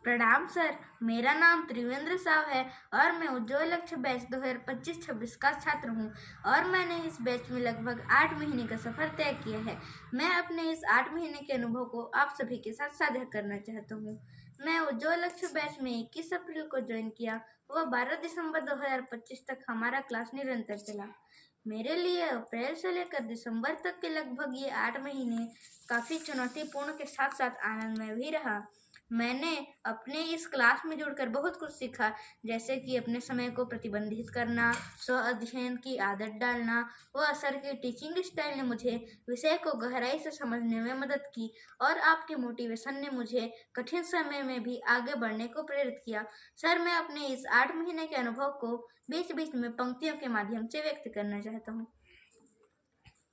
प्रणाम सर, मेरा नाम त्रिवेंद्र साव है और मैं उज्ज्वल लक्ष्य बैच 2025-26 का छात्र हूं और मैंने इस बैच में लगभग 8 महीने का सफर तय किया है। मैं अपने इस 8 महीने के अनुभव को आप सभी के साथ साझा करना चाहता हूं। मैं उज्ज्वल लक्ष्य बैच में 21 अप्रैल को ज्वाइन किया व 12 दिसंबर 2025 तक हमारा क्लास निरंतर चला। मेरे लिए अप्रैल से लेकर दिसंबर तक के लगभग ये 8 महीने काफ़ी चुनौतीपूर्ण के साथ साथ आनंदमय भी रहा। मैंने अपने इस क्लास में जुड़कर बहुत कुछ सीखा, जैसे कि अपने समय को प्रतिबंधित करना, स्व अध्ययन की आदत डालना व सर के टीचिंग स्टाइल ने मुझे विषय को गहराई से समझने में मदद की और आपके मोटिवेशन ने मुझे कठिन समय में भी आगे बढ़ने को प्रेरित किया। सर, मैं अपने इस 8 महीने के अनुभव को बीच बीच में पंक्तियों के माध्यम से व्यक्त करना चाहता हूँ।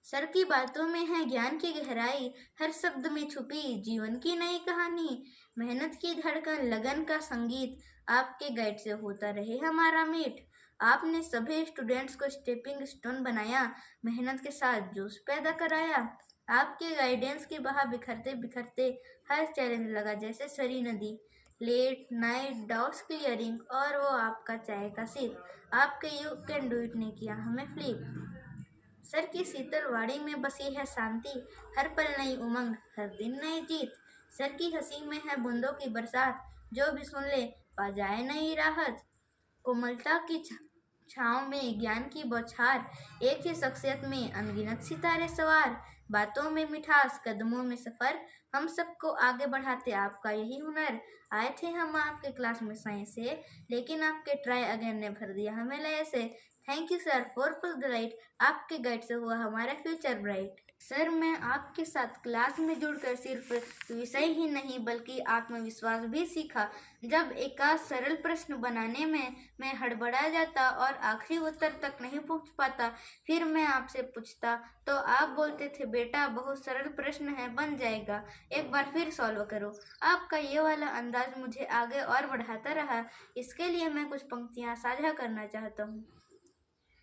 सर की बातों में है ज्ञान की गहराई, हर शब्द में छुपी जीवन की नई कहानी, मेहनत की धड़कन, लगन का संगीत, आपके गाइड से होता रहे हमारा मीट। आपने सभी स्टूडेंट्स को स्टेपिंग स्टोन बनाया, मेहनत के साथ जोश पैदा कराया। आपके गाइडेंस की बहा बिखरते बिखरते हर चैलेंज लगा जैसे सरी नदी। लेट नाइट डाउट्स क्लियरिंग और वो आपका चाय का सिप, आपके यू कैन डू इट ने किया हमें फ्लिप। सर की शीतल वाणी में बसी है शांति, हर पल नई उमंग, हर दिन नई जीत। सर की हंसी में है बूंदों की बरसात, जो भी सुन ले पा जाए नई राहत। कोमलता की छाँव में ज्ञान की बौछार, एक ही शख्सियत में अनगिनत सितारे सवार। बातों में मिठास, कदमों में सफर, हम सबको आगे बढ़ाते आपका यही हुनर। आए थे हम आपके क्लास में साइंस से, लेकिन आपके ट्राई अगेन ने भर दिया हमें लय से। Thank you sir for full delight, आपके गाइड से हुआ हमारा फ्यूचर ब्राइट। सर, मैं आपके साथ क्लास में जुड़कर सिर्फ विषय ही नहीं बल्कि आत्मविश्वास भी सीखा। जब एक सरल प्रश्न बनाने में मैं हड़बड़ा जाता और आखिरी उत्तर तक नहीं पहुंच पाता, फिर मैं आपसे पूछता तो आप बोलते थे बेटा बहुत सरल प्रश्न है, बन जाएगा, एक बार फिर सॉल्व करो। आपका ये वाला अंदाज मुझे आगे और बढ़ाता रहा। इसके लिए मैं कुछ पंक्तियाँ साझा करना चाहता हूँ।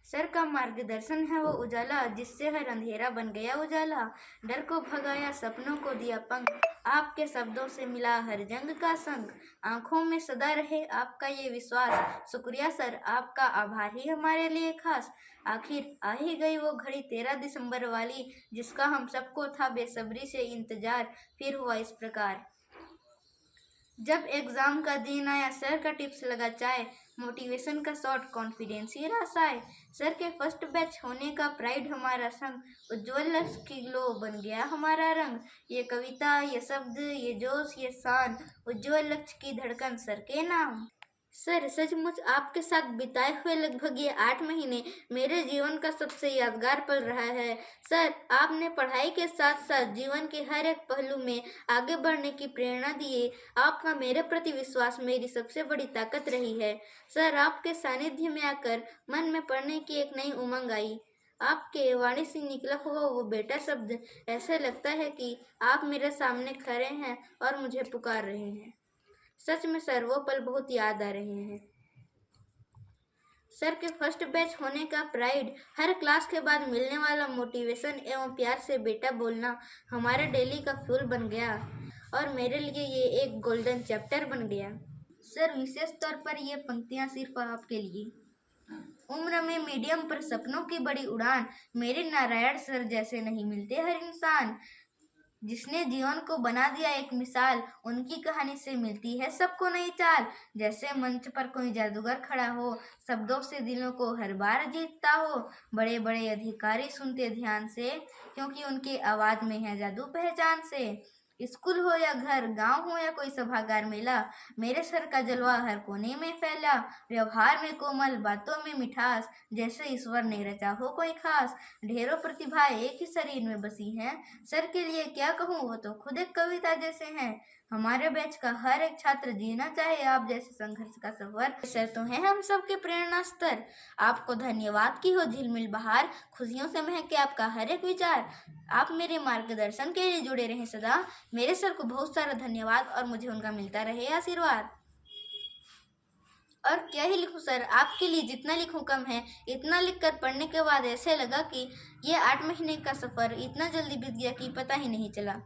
सर का मार्गदर्शन है वो उजाला, जिससे हर अंधेरा बन गया उजाला। डर को भगाया, सपनों को दिया पंख, आपके शब्दों से मिला हर जंग का संग। आंखों में सदा रहे आपका ये विश्वास, शुक्रिया सर आपका, आभार ही हमारे लिए खास। आखिर आ ही गई वो घड़ी 13 दिसंबर वाली, जिसका हम सबको था बेसब्री से इंतजार। फिर हुआ इस प्रकार, जब एग्जाम का दिन आया सर का टिप्स लगा चाय, मोटिवेशन का शॉट, कॉन्फिडेंस ही रासाए। सर के फर्स्ट बैच होने का प्राइड हमारा संग, उज्ज्वल लक्ष्य की ग्लो बन गया हमारा रंग। ये कविता, ये शब्द, ये जोश, ये शान, उज्ज्वल लक्ष्य की धड़कन सर के नाम। सर, सचमुच आपके साथ बिताए हुए लगभग ये 8 महीने मेरे जीवन का सबसे यादगार पल रहा है। सर, आपने पढ़ाई के साथ साथ जीवन के हर एक पहलू में आगे बढ़ने की प्रेरणा दी। आपका मेरे प्रति विश्वास मेरी सबसे बड़ी ताकत रही है। सर, आपके सानिध्य में आकर मन में पढ़ने की एक नई उमंग आई। आपके वाणी से निकला हुआ वो बेटा शब्द, ऐसे लगता है कि आप मेरे सामने खड़े हैं और मुझे पुकार रहे हैं। सच में सर, वो पल बहुत याद आ रहे हैं। सर के फर्स्ट बैच होने का प्राइड, हर क्लास के बाद मिलने वाला मोटिवेशन एवं प्यार से बेटा बोलना हमारे डेली का फ्यूल बन गया और मेरे लिए ये एक गोल्डन चैप्टर बन गया। सर, विशेष तौर पर ये पंक्तियाँ सिर्फ आपके लिए। उम्र में मीडियम पर सपनों की बड़ी उड़ान, मेरे नारायण सर जैसे नहीं मिलते हर इंसान। जिसने जीवन को बना दिया एक मिसाल, उनकी कहानी से मिलती है सबको नई चाल। जैसे मंच पर कोई जादूगर खड़ा हो, शब्दों से दिलों को हर बार जीतता हो। बड़े बड़े अधिकारी सुनते ध्यान से, क्योंकि उनकी आवाज़ में है जादू पहचान से। स्कूल हो या घर, गांव हो या कोई सभागार मेला, मेरे सर का जलवा हर कोने में फैला। व्यवहार में कोमल, बातों में मिठास, जैसे ईश्वर ने रचा हो कोई खास। ढेरों प्रतिभा एक ही शरीर में बसी हैं, सर के लिए क्या कहूँ, वो तो खुद एक कविता जैसे हैं। हमारे बैच का हर एक छात्र जीना चाहे आप जैसे संघर्ष का सफर। सर तो हैं हम सबके प्रेरणा स्तर, आपको धन्यवाद की हो झिलमिल बहार, खुशियों से महके आपका हर एक विचार। आप मेरे मार्गदर्शन के लिए जुड़े रहें सदा। मेरे सर को बहुत सारा धन्यवाद और मुझे उनका मिलता रहे आशीर्वाद। और क्या ही लिखूं सर, आपके लिए जितना लिखूं कम है। इतना लिखकर पढ़ने के बाद ऐसे लगा कि ये 8 महीने का सफ़र इतना जल्दी बीत गया कि पता ही नहीं चला।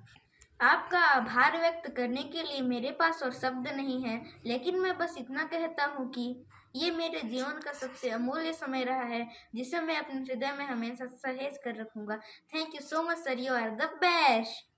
आपका आभार व्यक्त करने के लिए मेरे पास और शब्द नहीं है, लेकिन मैं बस इतना कहता हूँ कि ये मेरे जीवन का सबसे अमूल्य समय रहा है, जिसे मैं अपने हृदय में हमेशा सहेज कर रखूंगा। Thank you so much sir, you are the best.